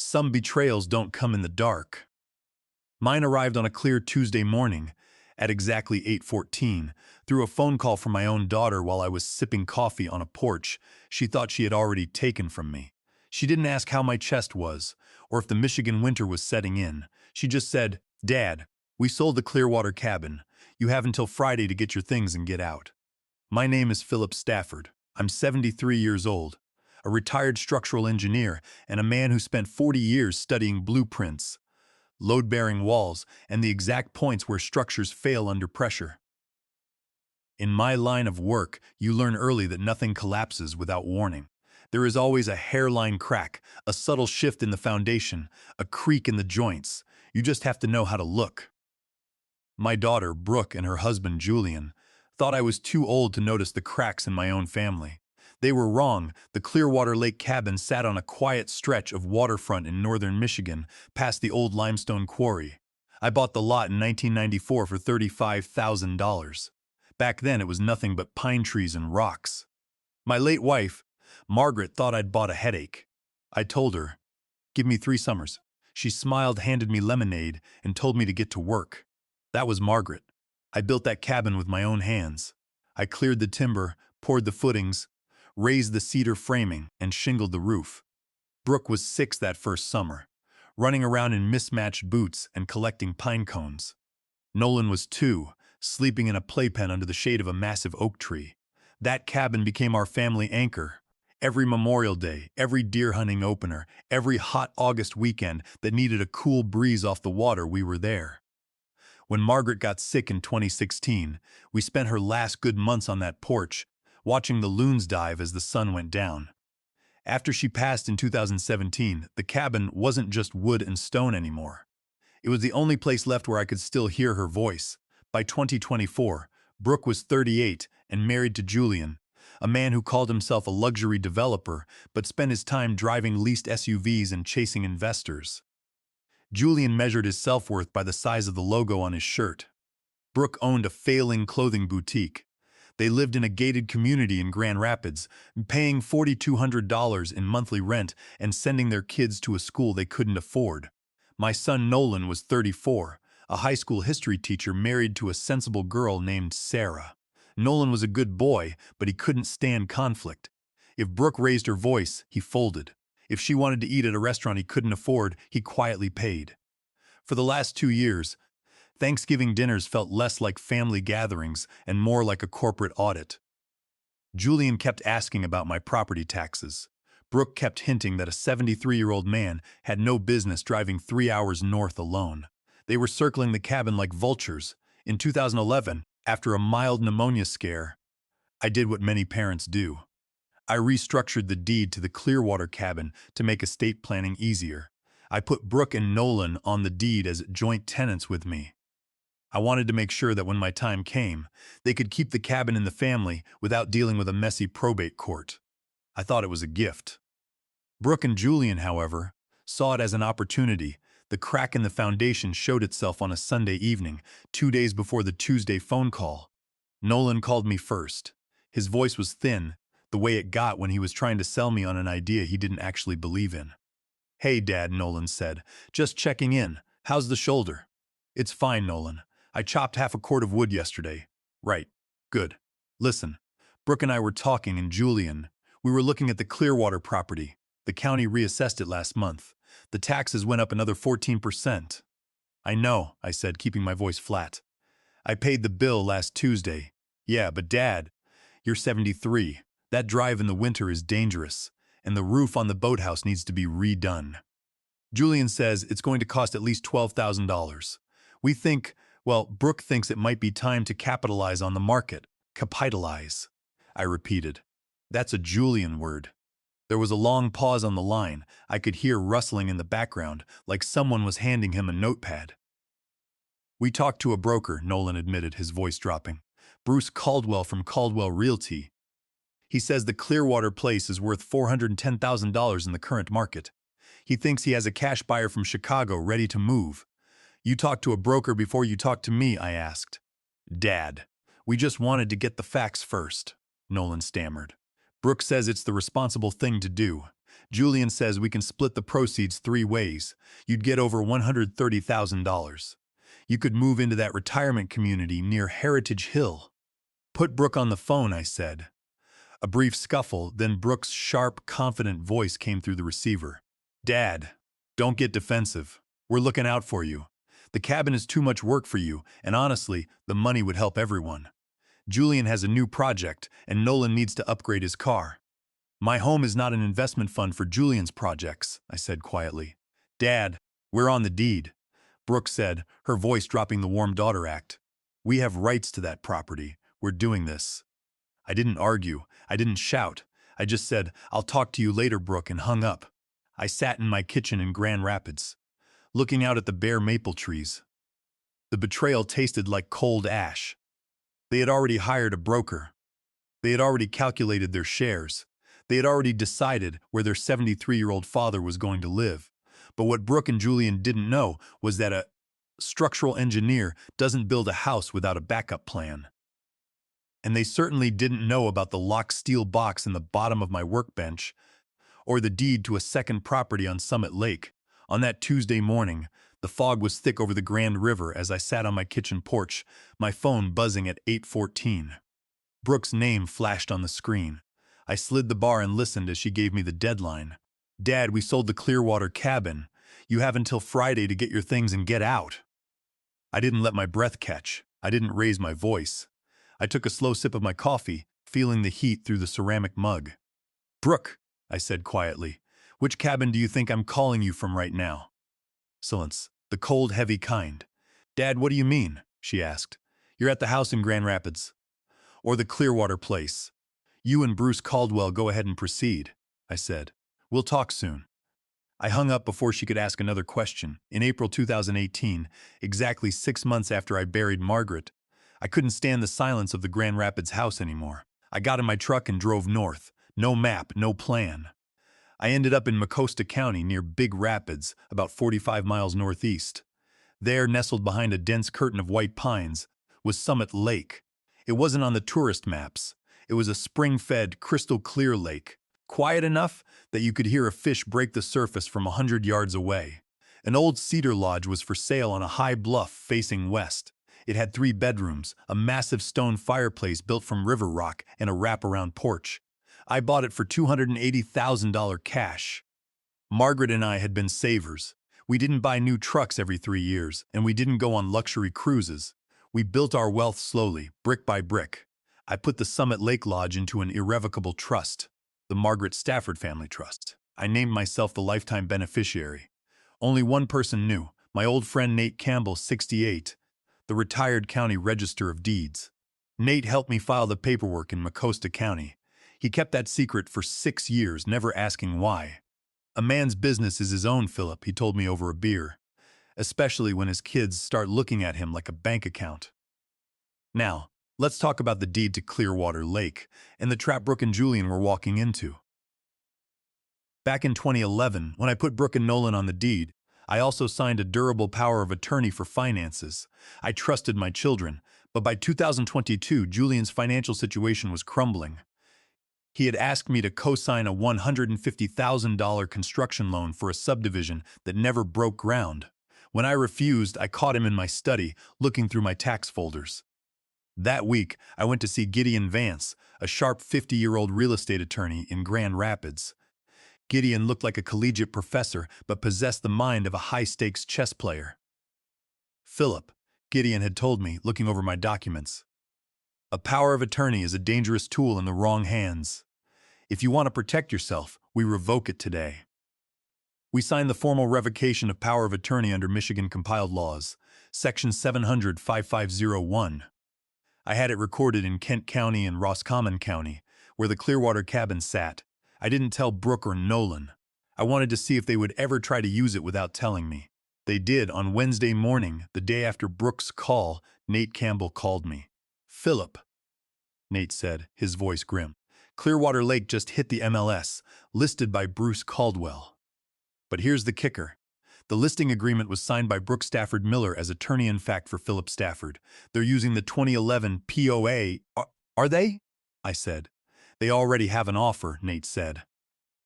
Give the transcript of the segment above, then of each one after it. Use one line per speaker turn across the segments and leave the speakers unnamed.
Some betrayals don't come in the dark. Mine arrived on a clear Tuesday morning at exactly 8:14 through a phone call from my own daughter while I was sipping coffee on a porch she thought she had already taken from me. She didn't ask how my chest was or if the Michigan winter was setting in. She just said, "Dad, we sold the Clearwater cabin. You have until Friday to get your things and get out." My name is Philip Stafford. I'm 73 years old, a retired structural engineer and a man who spent 40 years studying blueprints, load-bearing walls, and the exact points where structures fail under pressure. In my line of work, you learn early that nothing collapses without warning. There is always a hairline crack, a subtle shift in the foundation, a creak in the joints. You just have to know how to look. My daughter, Brooke, and her husband, Julian, thought I was too old to notice the cracks in my own family. They were wrong. The Clearwater Lake cabin sat on a quiet stretch of waterfront in northern Michigan, past the old limestone quarry. I bought the lot in 1994 for $35,000. Back then, it was nothing but pine trees and rocks. My late wife, Margaret, thought I'd bought a headache. I told her, "Give me 3 summers." She smiled, handed me lemonade, and told me to get to work. That was Margaret. I built that cabin with my own hands. I cleared the timber, poured the footings, raised the cedar framing, and shingled the roof. Brooke was 6 that first summer, running around in mismatched boots and collecting pine cones. Nolan was 2, sleeping in a playpen under the shade of a massive oak tree. That cabin became our family anchor. Every Memorial Day, every deer hunting opener, every hot August weekend that needed a cool breeze off the water, we were there. When Margaret got sick in 2016, we spent her last good months on that porch, watching the loons dive as the sun went down. After she passed in 2017, the cabin wasn't just wood and stone anymore. It was the only place left where I could still hear her voice. By 2024, Brooke was 38 and married to Julian, a man who called himself a luxury developer but spent his time driving leased SUVs and chasing investors. Julian measured his self-worth by the size of the logo on his shirt. Brooke owned a failing clothing boutique. They lived in a gated community in Grand Rapids, paying $4,200 in monthly rent and sending their kids to a school they couldn't afford. My son Nolan was 34, a high school history teacher married to a sensible girl named Sarah. Nolan was a good boy, but he couldn't stand conflict. If Brooke raised her voice, he folded. If she wanted to eat at a restaurant he couldn't afford, he quietly paid. For the last 2 years, Thanksgiving dinners felt less like family gatherings and more like a corporate audit. Julian kept asking about my property taxes. Brooke kept hinting that a 73-year-old man had no business driving 3 hours north alone. They were circling the cabin like vultures. In 2011, after a mild pneumonia scare, I did what many parents do. I restructured the deed to the Clearwater cabin to make estate planning easier. I put Brooke and Nolan on the deed as joint tenants with me. I wanted to make sure that when my time came, they could keep the cabin in the family without dealing with a messy probate court. I thought it was a gift. Brooke and Julian, however, saw it as an opportunity. The crack in the foundation showed itself on a Sunday evening, 2 days before the Tuesday phone call. Nolan called me first. His voice was thin, the way it got when he was trying to sell me on an idea he didn't actually believe in. "Hey, Dad," Nolan said. "Just checking in. How's the shoulder?" "It's fine, Nolan. I chopped half a cord of wood yesterday." "Right. Good. Listen, Brooke and I were talking, and Julian, we were looking at the Clearwater property. The county reassessed it last month. The taxes went up another 14%. "I know," I said, keeping my voice flat. "I paid the bill last Tuesday." "Yeah, but Dad, you're 73. That drive in the winter is dangerous, and the roof on the boathouse needs to be redone." Julian says it's going to cost at least $12,000. We think, well, Brooke thinks it might be time to capitalize on the market. Capitalize, I repeated. That's a Julian word. There was a long pause on the line. I could hear rustling in the background, like someone was handing him a notepad. "We talked to a broker," Nolan admitted, his voice dropping. "Bruce Caldwell from Caldwell Realty. He says the Clearwater place is worth $410,000 in the current market. He thinks he has a cash buyer from Chicago ready to move." "You talked to a broker before you talked to me?" I asked. "Dad, we just wanted to get the facts first," Nolan stammered. "Brooke says it's the responsible thing to do. Julian says we can split the proceeds 3 ways. You'd get over $130,000. You could move into that retirement community near Heritage Hill. Put Brooke on the phone, I said. A brief scuffle, then Brooke's sharp, confident voice came through the receiver. Dad, don't get defensive. We're looking out for you. The cabin is too much work for you, and honestly, the money would help everyone. Julian has a new project, and Nolan needs to upgrade his car. My home is not an investment fund for Julian's projects, I said quietly. Dad, we're on the deed, Brooke said, her voice dropping the warm daughter act. We have rights to that property. We're doing this. I didn't argue. I didn't shout. I just said, I'll talk to you later, Brooke, and hung up. I sat in my kitchen in Grand Rapids, looking out at the bare maple trees. The betrayal tasted like cold ash. They had already hired a broker. They had already calculated their shares. They had already decided where their 73-year-old father was going to live. But what Brooke and Julian didn't know was that a structural engineer doesn't build a house without a backup plan. And they certainly didn't know about the locked steel box in the bottom of my workbench, or the deed to a second property on Summit Lake. On that Tuesday morning, the fog was thick over the Grand River as I sat on my kitchen porch, my phone buzzing at 8:14. Brooke's name flashed on the screen. I slid the bar and listened as she gave me the deadline. Dad, we sold the Clearwater cabin. You have until Friday to get your things and get out. I didn't let my breath catch. I didn't raise my voice. I took a slow sip of my coffee, feeling the heat through the ceramic mug. Brooke, I said quietly, which cabin do you think I'm calling you from right now? Silence. The cold, heavy kind. Dad, what do you mean? She asked. You're at the house in Grand Rapids. Or the Clearwater place. You and Bruce Caldwell go ahead and proceed, I said. We'll talk soon. I hung up before she could ask another question. In April 2018, exactly 6 months after I buried Margaret, I couldn't stand the silence of the Grand Rapids house anymore. I got in my truck and drove north. No map, no plan. I ended up in Mecosta County near Big Rapids, about 45 miles northeast. There, nestled behind a dense curtain of white pines, was Summit Lake. It wasn't on the tourist maps. It was a spring-fed, crystal-clear lake, quiet enough that you could hear a fish break the surface from 100 yards away. An old cedar lodge was for sale on a high bluff facing west. It had 3 bedrooms, a massive stone fireplace built from river rock, and a wraparound porch. I bought it for $280,000 cash. Margaret and I had been savers. We didn't buy new trucks every 3 years, and we didn't go on luxury cruises. We built our wealth slowly, brick by brick. I put the Summit Lake Lodge into an irrevocable trust, the Margaret Stafford Family Trust. I named myself the lifetime beneficiary. Only one person knew, my old friend Nate Campbell, 68, the retired county register of deeds. Nate helped me file the paperwork in Mecosta County. He kept that secret for 6 years, never asking why. A man's business is his own, Philip, he told me over a beer, especially when his kids start looking at him like a bank account. Now, let's talk about the deed to Clearwater Lake and the trap Brooke and Julian were walking into. Back in 2011, when I put Brooke and Nolan on the deed, I also signed a durable power of attorney for finances. I trusted my children, but by 2022, Julian's financial situation was crumbling. He had asked me to co-sign a $150,000 construction loan for a subdivision that never broke ground. When I refused, I caught him in my study, looking through my tax folders. That week, I went to see Gideon Vance, a sharp 50-year-old real estate attorney in Grand Rapids. Gideon looked like a collegiate professor, but possessed the mind of a high-stakes chess player. Philip, Gideon had told me, looking over my documents. A power of attorney is a dangerous tool in the wrong hands. If you want to protect yourself, we revoke it today. We signed the formal revocation of power of attorney under Michigan compiled laws, Section 700-5501. I had it recorded in Kent County and Roscommon County, where the Clearwater cabin sat. I didn't tell Brooke or Nolan. I wanted to see if they would ever try to use it without telling me. They did. On Wednesday morning, the day after Brooke's call, Nate Campbell called me. Philip, Nate said, his voice grim. Clearwater Lake just hit the MLS, listed by Bruce Caldwell. But here's the kicker. The listing agreement was signed by Brooke Stafford Miller as attorney-in-fact for Philip Stafford. They're using the 2011 POA. Are they? I said. They already have an offer, Nate said.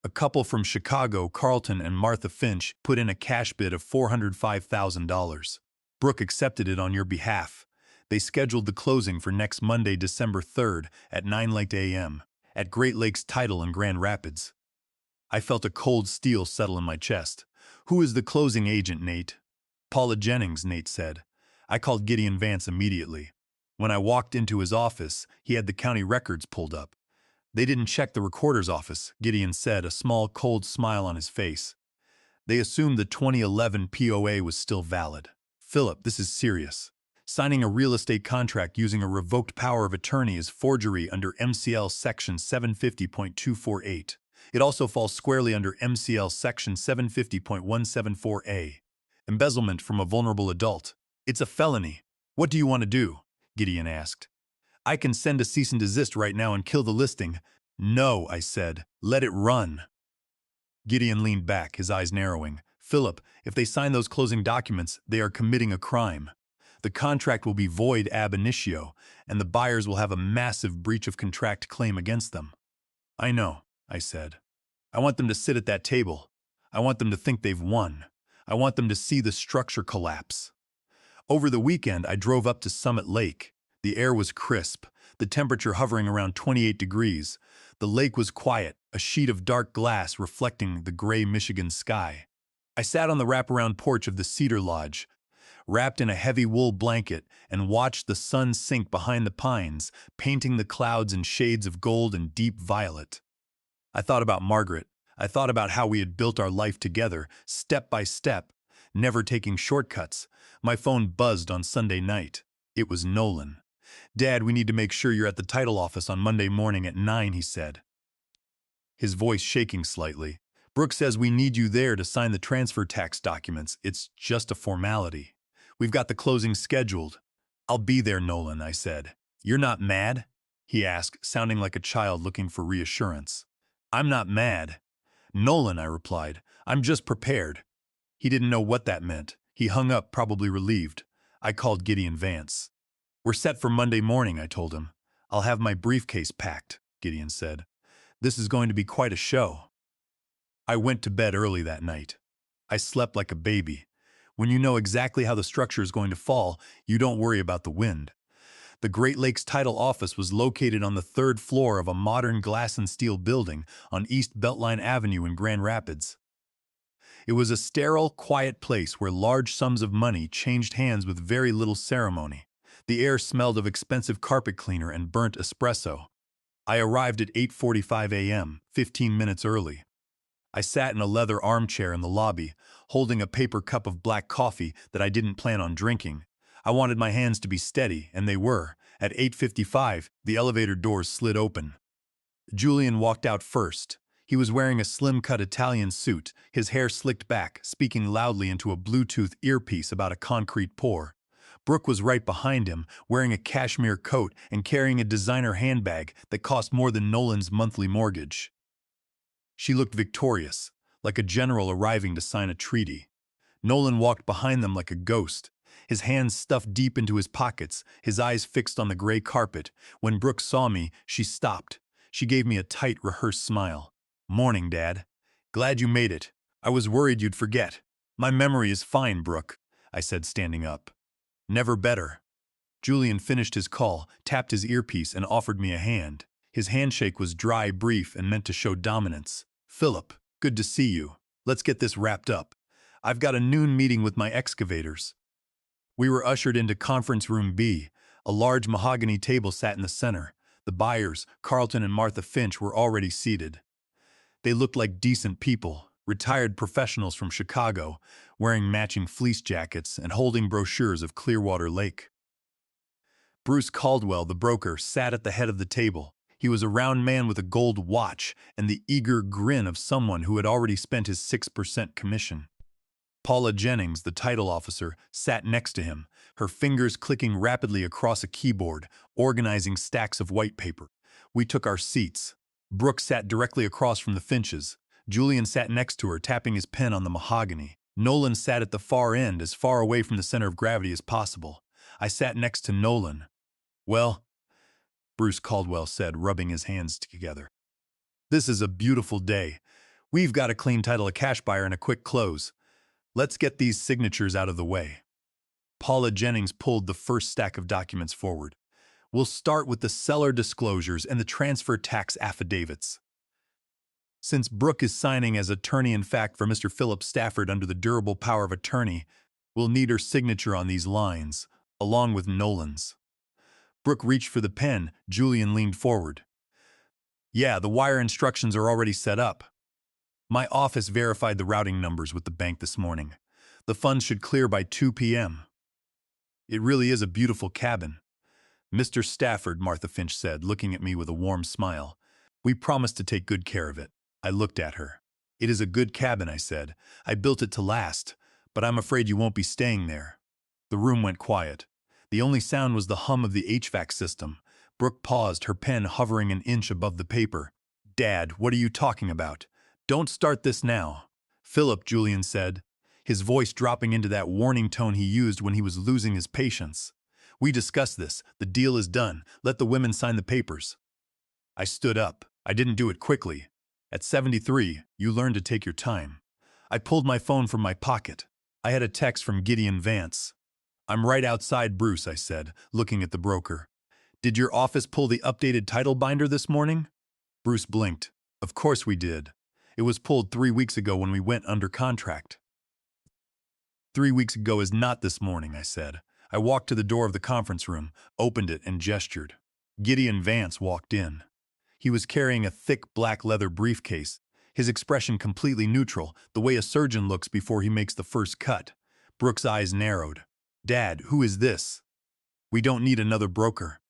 A couple from Chicago, Carlton and Martha Finch, put in a cash bid of $405,000. Brooke accepted it on your behalf. They scheduled the closing for next Monday, December 3rd at 9 late a.m. at Great Lakes Title in Grand Rapids. I felt a cold steel settle in my chest. Who is the closing agent, Nate? Paula Jennings, Nate said. I called Gideon Vance immediately. When I walked into his office, he had the county records pulled up. They didn't check the recorder's office, Gideon said, a small, cold smile on his face. They assumed the 2011 POA was still valid. Philip, this is serious. Signing a real estate contract using a revoked power of attorney is forgery under MCL Section 750.248. It also falls squarely under MCL Section 750.174A. Embezzlement from a vulnerable adult. It's a felony. What do you want to do? Gideon asked. I can send a cease and desist right now and kill the listing. No, I said. Let it run. Gideon leaned back, his eyes narrowing. Philip, if they sign those closing documents, they are committing a crime. The contract will be void ab initio, and the buyers will have a massive breach of contract claim against them. I know, I said. I want them to sit at that table. I want them to think they've won. I want them to see the structure collapse. Over the weekend, I drove up to Summit Lake. The air was crisp, the temperature hovering around 28 degrees. The lake was quiet, a sheet of dark glass reflecting the gray Michigan sky. I sat on the wraparound porch of the Cedar Lodge, wrapped in a heavy wool blanket, and watched the sun sink behind the pines, painting the clouds in shades of gold and deep violet. I thought about Margaret. I thought about how we had built our life together, step by step, never taking shortcuts. My phone buzzed on Sunday night. It was Nolan. Dad, we need to make sure you're at the title office on Monday morning at 9, he said, his voice shaking slightly. Brooke says we need you there to sign the transfer tax documents. It's just a formality. We've got the closing scheduled. I'll be there, Nolan, I said. You're not mad? He asked, sounding like a child looking for reassurance. I'm not mad. Nolan, I replied. I'm just prepared. He didn't know what that meant. He hung up, probably relieved. I called Gideon Vance. We're set for Monday morning, I told him. I'll have my briefcase packed, Gideon said. This is going to be quite a show. I went to bed early that night. I slept like a baby. When you know exactly how the structure is going to fall, you don't worry about the wind. The Great Lakes Title office was located on the third floor of a modern glass and steel building on East Beltline Avenue in Grand Rapids. It was a sterile, quiet place where large sums of money changed hands with very little ceremony. The air smelled of expensive carpet cleaner and burnt espresso. I arrived at 8:45 a.m., 15 minutes early. I sat in a leather armchair in the lobby, holding a paper cup of black coffee that I didn't plan on drinking. I wanted my hands to be steady, and they were. At 8:55, the elevator doors slid open. Julian walked out first. He was wearing a slim-cut Italian suit, his hair slicked back, speaking loudly into a Bluetooth earpiece about a concrete pour. Brooke was right behind him, wearing a cashmere coat and carrying a designer handbag that cost more than Nolan's monthly mortgage. She looked victorious, like a general arriving to sign a treaty. Nolan walked behind them like a ghost, his hands stuffed deep into his pockets, his eyes fixed on the gray carpet. When Brooke saw me, she stopped. She gave me a tight, rehearsed smile. Morning, Dad. Glad you made it. I was worried you'd forget. My memory is fine, Brooke, I said, standing up. Never better. Julian finished his call, tapped his earpiece, and offered me a hand. His handshake was dry, brief, and meant to show dominance. Philip, good to see you. Let's get this wrapped up. I've got a noon meeting with my excavators. We were ushered into Conference Room B. A large mahogany table sat in the center. The buyers, Carlton and Martha Finch, were already seated. They looked like decent people, retired professionals from Chicago, wearing matching fleece jackets and holding brochures of Clearwater Lake. Bruce Caldwell, the broker, sat at the head of the table. He was a round man with a gold watch and the eager grin of someone who had already spent his 6% commission. Paula Jennings, the title officer, sat next to him, her fingers clicking rapidly across a keyboard, organizing stacks of white paper. We took our seats. Brooke sat directly across from the Finches. Julian sat next to her, tapping his pen on the mahogany. Nolan sat at the far end, as far away from the center of gravity as possible. I sat next to Nolan. Well, Bruce Caldwell said, rubbing his hands together. This is a beautiful day. We've got a clean title, a cash buyer, and a quick close. Let's get these signatures out of the way. Paula Jennings pulled the first stack of documents forward. We'll start with the seller disclosures and the transfer tax affidavits. Since Brooke is signing as attorney-in-fact for Mr. Philip Stafford under the durable power of attorney, we'll need her signature on these lines, along with Nolan's. Brooke reached for the pen. Julian leaned forward. Yeah, the wire instructions are already set up. My office verified the routing numbers with the bank this morning. The funds should clear by 2 p.m. It really is a beautiful cabin. Mr. Stafford, Martha Finch said, looking at me with a warm smile. We promised to take good care of it. I looked at her. It is a good cabin, I said. I built it to last, but I'm afraid you won't be staying there. The room went quiet. The only sound was the hum of the HVAC system. Brooke paused, her pen hovering an inch above the paper. Dad, what are you talking about? Don't start this now. Philip, Julian said, his voice dropping into that warning tone he used when he was losing his patience. We discussed this. The deal is done. Let the women sign the papers. I stood up. I didn't do it quickly. At 73, you learn to take your time. I pulled my phone from my pocket. I had a text from Gideon Vance. I'm right outside, Bruce, I said, looking at the broker. Did your office pull the updated title binder this morning? Bruce blinked. Of course we did. It was pulled 3 weeks ago when we went under contract. 3 weeks ago is not this morning, I said. I walked to the door of the conference room, opened it, and gestured. Gideon Vance walked in. He was carrying a thick black leather briefcase, his expression completely neutral, the way a surgeon looks before he makes the first cut. Brooke's eyes narrowed. Dad, who is this? We don't need another broker.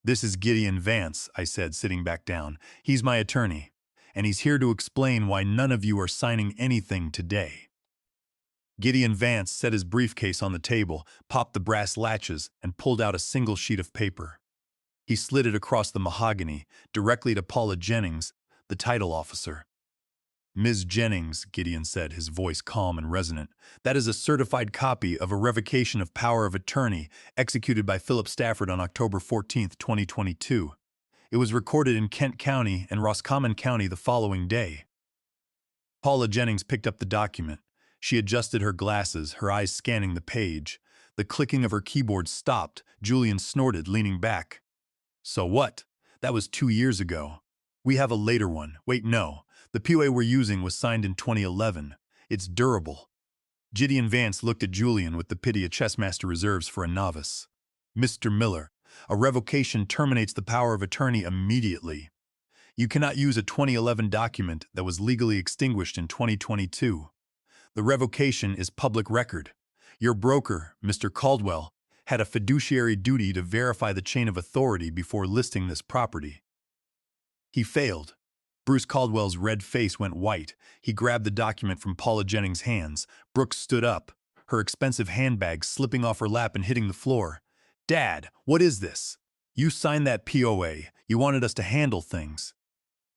This is Gideon Vance, I said, sitting back down. He's my attorney, and he's here to explain why none of you are signing anything today. Gideon Vance set his briefcase on the table, popped the brass latches, and pulled out a single sheet of paper. He slid it across the mahogany, directly to Paula Jennings, the title officer. Ms. Jennings, Gideon said, his voice calm and resonant, that is a certified copy of a revocation of power of attorney executed by Philip Stafford on October 14, 2022. It was recorded in Kent County and Roscommon County the following day. Paula Jennings picked up the document. She adjusted her glasses, her eyes scanning the page. The clicking of her keyboard stopped. Julian snorted, leaning back. So what? That was 2 years ago. We have a later one. Wait, no. The POA we're using was signed in 2011. It's durable. Gideon Vance looked at Julian with the pity a chessmaster reserves for a novice. Mr. Miller, a revocation terminates the power of attorney immediately. You cannot use a 2011 document that was legally extinguished in 2022. The revocation is public record. Your broker, Mr. Caldwell, had a fiduciary duty to verify the chain of authority before listing this property. He failed. Bruce Caldwell's red face went white. He grabbed the document from Paula Jennings' hands. Brooke stood up, her expensive handbag slipping off her lap and hitting the floor. Dad, what is this? You signed that POA. You wanted us to handle things.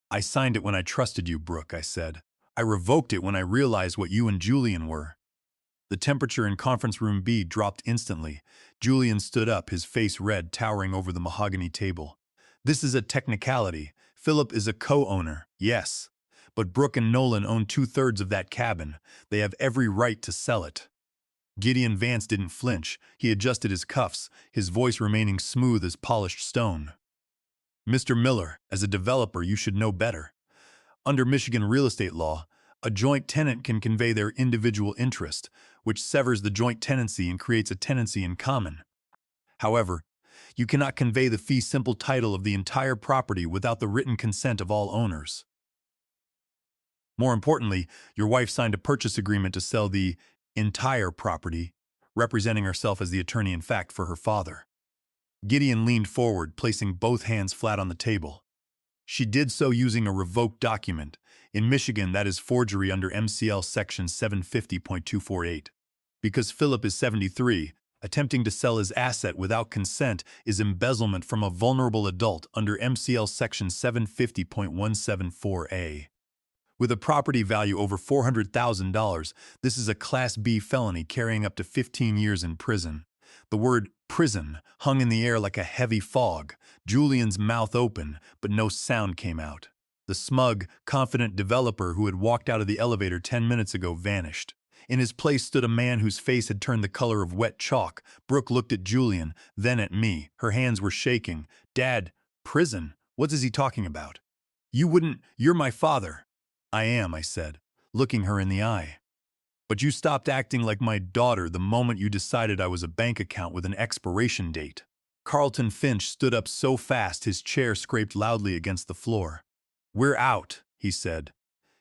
I signed it when I trusted you, Brooke, I said. I revoked it when I realized what you and Julian were. The temperature in conference room B dropped instantly. Julian stood up, his face red, towering over the mahogany table. This is a technicality. Philip is a co-owner, yes. But Brooke and Nolan own 2/3 of that cabin. They have every right to sell it. Gideon Vance didn't flinch. He adjusted his cuffs, his voice remaining smooth as polished stone. Mr. Miller, as a developer, you should know better. Under Michigan real estate law, a joint tenant can convey their individual interest, which severs the joint tenancy and creates a tenancy in common. However, you cannot convey the fee simple title of the entire property without the written consent of all owners. More importantly, your wife signed a purchase agreement to sell the entire property, representing herself as the attorney-in-fact for her father. Gideon leaned forward, placing both hands flat on the table. She did so using a revoked document. In Michigan, that is forgery under MCL Section 750.248. Because Philip is 73, attempting to sell his asset without consent is embezzlement from a vulnerable adult under MCL Section 750.174A. With a property value over $400,000, this is a Class B felony carrying up to 15 years in prison. The word prison hung in the air like a heavy fog. Julian's mouth opened, but no sound came out. The smug, confident developer who had walked out of the elevator 10 minutes ago vanished. In his place stood a man whose face had turned the color of wet chalk. Brooke looked at Julian, then at me. Her hands were shaking. "Dad, prison? What is he talking about?" You're my father." "I am," I said, looking her in the eye. "But you stopped acting like my daughter the moment you decided I was a bank account with an expiration date." Carlton Finch stood up so fast his chair scraped loudly against the floor. "We're out," he said,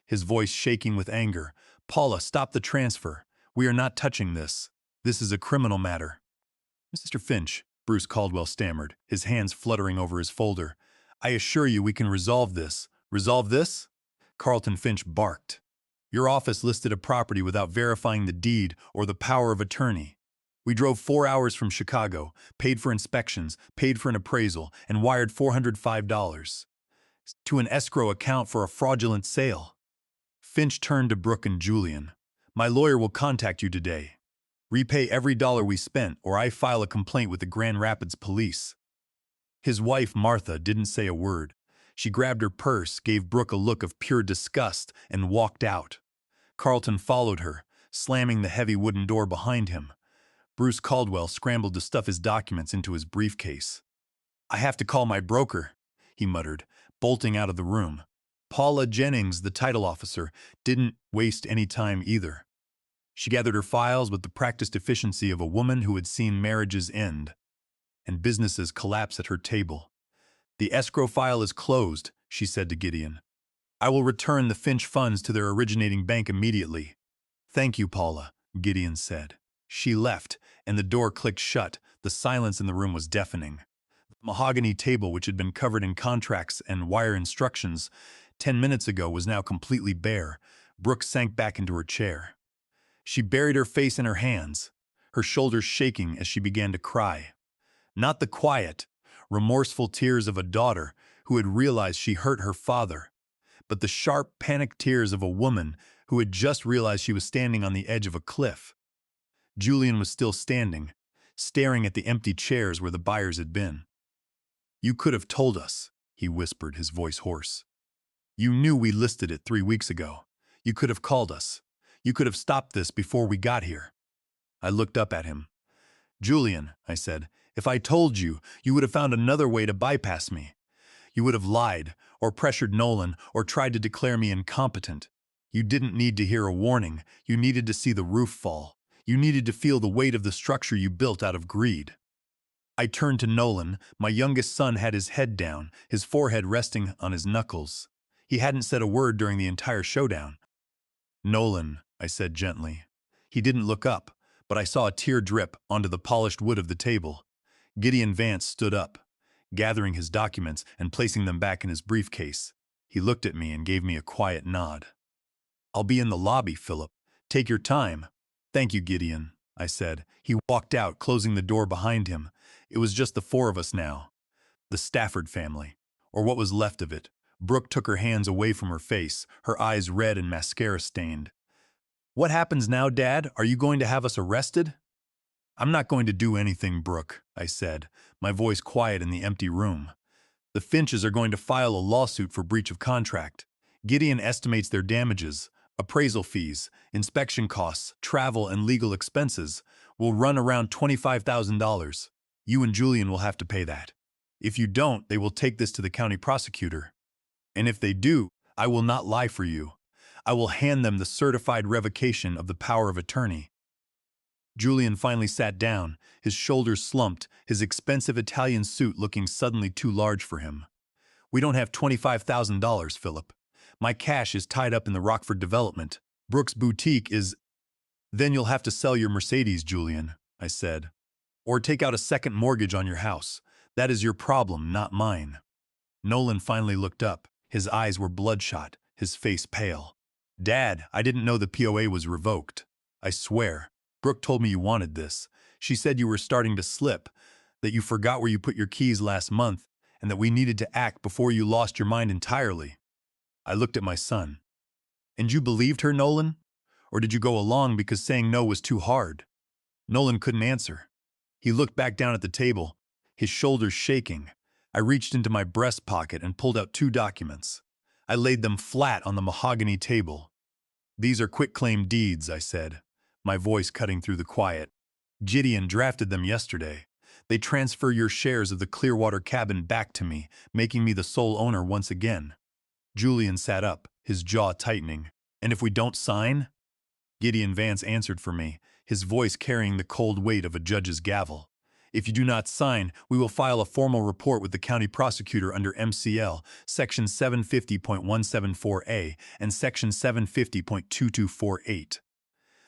his voice shaking with anger. "Paula, stop the transfer. We are not touching this. This is a criminal matter." "Mr. Finch," Bruce Caldwell stammered, his hands fluttering over his folder, "I assure you we can resolve this." "Resolve this?" Carlton Finch barked. "Your office listed a property without verifying the deed or the power of attorney. We drove 4 hours from Chicago, paid for inspections, paid for an appraisal, and wired $405 to an escrow account for a fraudulent sale." Finch turned to Brooke and Julian. "My lawyer will contact you today. Repay every dollar we spent, or I file a complaint with the Grand Rapids police." His wife, Martha, didn't say a word. She grabbed her purse, gave Brooke a look of pure disgust, and walked out. Carlton followed her, slamming the heavy wooden door behind him. Bruce Caldwell scrambled to stuff his documents into his briefcase. "I have to call my broker," he muttered, bolting out of the room. Paula Jennings, the title officer, didn't waste any time either. She gathered her files with the practiced efficiency of a woman who had seen marriages end and businesses collapse at her table. "The escrow file is closed," she said to Gideon. "I will return the Finch funds to their originating bank immediately." "Thank you, Paula," Gideon said. She left, and the door clicked shut. The silence in the room was deafening. The mahogany table, which had been covered in contracts and wire instructions 10 minutes ago, was now completely bare. Brooke sank back into her chair. She buried her face in her hands, her shoulders shaking as she began to cry. Not the quiet, remorseful tears of a daughter who had realized she hurt her father, but the sharp, panicked tears of a woman who had just realized she was standing on the edge of a cliff. Julian was still standing, staring at the empty chairs where the buyers had been. "You could have told us," he whispered, his voice hoarse. "You knew we listed it 3 weeks ago. You could have called us. You could have stopped this before we got here." I looked up at him. "Julian," I said, "if I told you, you would have found another way to bypass me. You would have lied, or pressured Nolan, or tried to declare me incompetent. You didn't need to hear a warning. You needed to see the roof fall. You needed to feel the weight of the structure you built out of greed." I turned to Nolan. My youngest son had his head down, his forehead resting on his knuckles. He hadn't said a word during the entire showdown. "Nolan," I said gently. He didn't look up, but I saw a tear drip onto the polished wood of the table. Gideon Vance stood up, gathering his documents and placing them back in his briefcase. He looked at me and gave me a quiet nod. "I'll be in the lobby, Philip. Take your time." "Thank you, Gideon," I said. He walked out, closing the door behind him. It was just the 4 of us now. The Stafford family, or what was left of it. Brooke took her hands away from her face, her eyes red and mascara-stained. "What happens now, Dad? Are you going to have us arrested?" "I'm not going to do anything, Brooke," I said, my voice quiet in the empty room. "The Finches are going to file a lawsuit for breach of contract. Gideon estimates their damages, appraisal fees, inspection costs, travel, and legal expenses will run around $25,000. You and Julian will have to pay that. If you don't, they will take this to the county prosecutor. And if they do, I will not lie for you. I will hand them the certified revocation of the power of attorney." Julian finally sat down, his shoulders slumped, his expensive Italian suit looking suddenly too large for him. "We don't have $25,000, Philip. My cash is tied up in the Rockford development. Brooks Boutique is—" "Then you'll have to sell your Mercedes, Julian," I said. "Or take out a second mortgage on your house. That is your problem, not mine." Nolan finally looked up. His eyes were bloodshot, his face pale. "Dad, I didn't know the POA was revoked. I swear. Brooke told me you wanted this. She said you were starting to slip, that you forgot where you put your keys last month, and that we needed to act before you lost your mind entirely." I looked at my son. "And you believed her, Nolan? Or did you go along because saying no was too hard?" Nolan couldn't answer. He looked back down at the table, his shoulders shaking. I reached into my breast pocket and pulled out 2 documents. I laid them flat on the mahogany table. "These are quitclaim deeds," I said, my voice cutting through the quiet. "Gideon drafted them yesterday. They transfer your shares of the Clearwater cabin back to me, making me the sole owner once again." Julian sat up, his jaw tightening. "And if we don't sign?" Gideon Vance answered for me, his voice carrying the cold weight of a judge's gavel. "If you do not sign, we will file a formal report with the county prosecutor under MCL, Section 750.174A and Section 750.2248.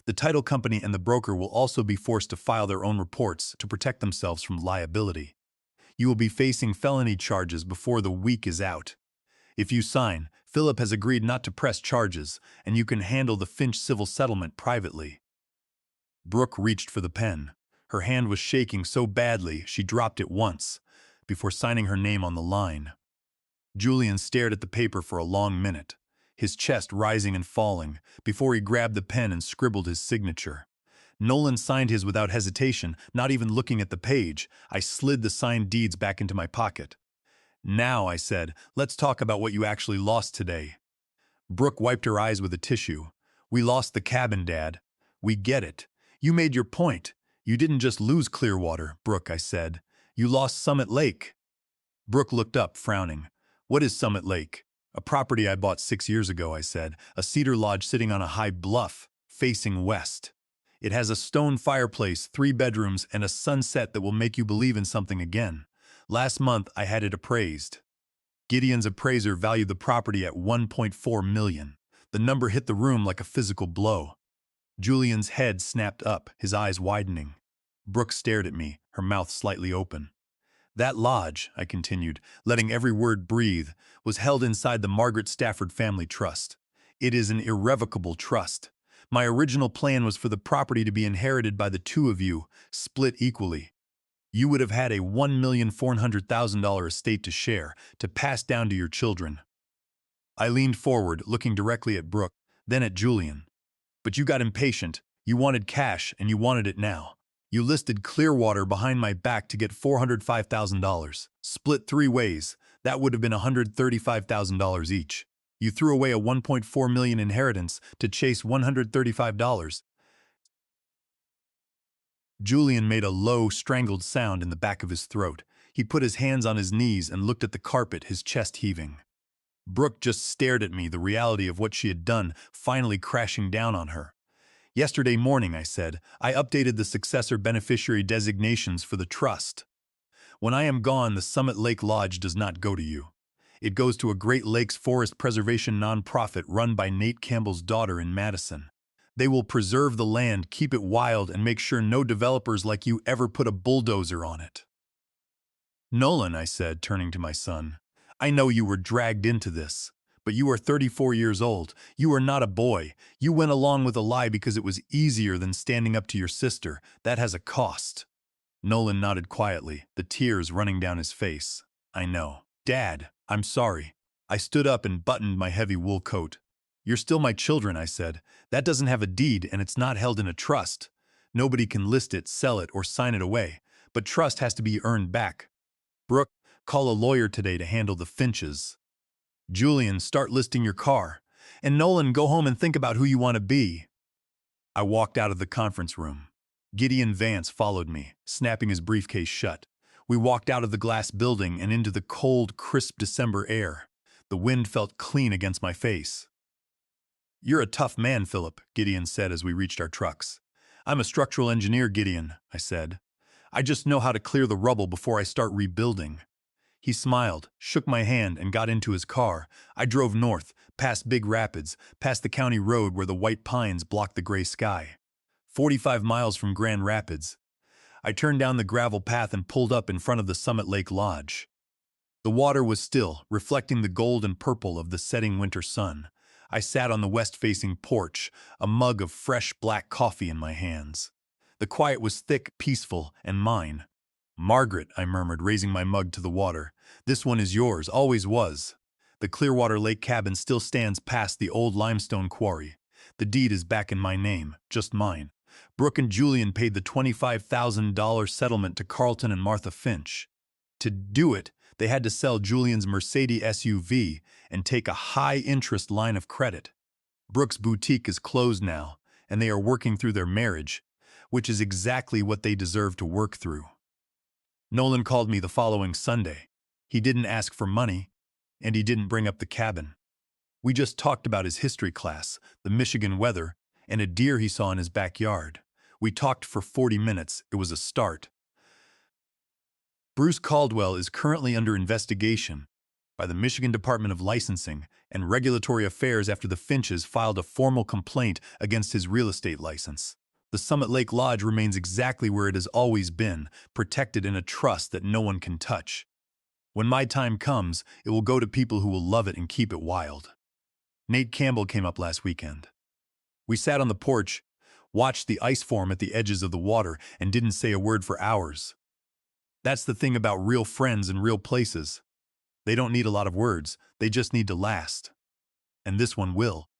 The title company and the broker will also be forced to file their own reports to protect themselves from liability. You will be facing felony charges before the week is out. If you sign, Philip has agreed not to press charges, and you can handle the Finch civil settlement privately." Brooke reached for the pen. Her hand was shaking so badly she dropped it once, before signing her name on the line. Julian stared at the paper for a long minute, his chest rising and falling, before he grabbed the pen and scribbled his signature. Nolan signed his without hesitation, not even looking at the page. I slid the signed deeds back into my pocket. "Now," I said, "let's talk about what you actually lost today." Brooke wiped her eyes with a tissue. "We lost the cabin, Dad. We get it. You made your point. You didn't just lose Clearwater, Brooke," I said. "You lost Summit Lake." Brooke looked up, frowning. "What is Summit Lake?" "A property I bought 6 years ago," I said. "A cedar lodge sitting on a high bluff, facing west. It has a stone fireplace, 3 bedrooms, and a sunset that will make you believe in something again. Last month, I had it appraised." Gideon's appraiser valued the property at $1.4 million. The number hit the room like a physical blow. Julian's head snapped up, his eyes widening. Brooke stared at me, her mouth slightly open. "That lodge," I continued, letting every word breathe, "was held inside the Margaret Stafford Family Trust. It is an irrevocable trust. My original plan was for the property to be inherited by the two of you, split equally. You would have had a $1,400,000 estate to share, to pass down to your children." I leaned forward, looking directly at Brooke, then at Julian. "But you got impatient. You wanted cash, and you wanted it now. You listed Clearwater behind my back to get $405,000. Split 3 ways. That would have been $135,000 each. You threw away a $1.4 million inheritance to chase $135. Julian made a low, strangled sound in the back of his throat. He put his hands on his knees and looked at the carpet, his chest heaving. Brooke just stared at me, the reality of what she had done finally crashing down on her. "Yesterday morning," I said, "I updated the successor beneficiary designations for the trust. When I am gone, the Summit Lake Lodge does not go to you. It goes to a Great Lakes Forest Preservation nonprofit run by Nate Campbell's daughter in Madison. They will preserve the land, keep it wild, and make sure no developers like you ever put a bulldozer on it." "Nolan," I said, turning to my son, "I know you were dragged into this, but you are 34 years old. You are not a boy. You went along with a lie because it was easier than standing up to your sister. That has a cost." Nolan nodded quietly, the tears running down his face. "I know. Dad, I'm sorry." I stood up and buttoned my heavy wool coat. "You're still my children," I said. "That doesn't have a deed, and it's not held in a trust. Nobody can list it, sell it, or sign it away. But trust has to be earned back. Brooke, call a lawyer today to handle the Finches. Julian, start listing your car. And Nolan, go home and think about who you want to be." I walked out of the conference room. Gideon Vance followed me, snapping his briefcase shut. We walked out of the glass building and into the cold, crisp December air. The wind felt clean against my face. "You're a tough man, Philip," Gideon said as we reached our trucks. "I'm a structural engineer, Gideon," I said. "I just know how to clear the rubble before I start rebuilding." He smiled, shook my hand, and got into his car. I drove north, past Big Rapids, past the county road where the white pines blocked the gray sky. 45 miles from Grand Rapids. I turned down the gravel path and pulled up in front of the Summit Lake Lodge. The water was still, reflecting the gold and purple of the setting winter sun. I sat on the west-facing porch, a mug of fresh black coffee in my hands. The quiet was thick, peaceful, and mine. "Margaret," I murmured, raising my mug to the water, "this one is yours, always was. The Clearwater Lake cabin still stands past the old limestone quarry. The deed is back in my name, just mine. Brooke and Julian paid the $25,000 settlement to Carlton and Martha Finch. To do it, They had to sell Julian's Mercedes SUV and take a high-interest line of credit. Brooke's boutique is closed now, and they are working through their marriage, which is exactly what they deserve to work through. Nolan called me the following Sunday. He didn't ask for money, and he didn't bring up the cabin. We just talked about his history class, the Michigan weather, and a deer he saw in his backyard. We talked for 40 minutes. It was a start. Bruce Caldwell is currently under investigation by the Michigan Department of Licensing and Regulatory Affairs after the Finches filed a formal complaint against his real estate license. The Summit Lake Lodge remains exactly where it has always been, protected in a trust that no one can touch. When my time comes, it will go to people who will love it and keep it wild. Nate Campbell came up last weekend. We sat on the porch, watched the ice form at the edges of the water, and didn't say a word for hours. That's the thing about real friends and real places. They don't need a lot of words, they just need to last. And this one will.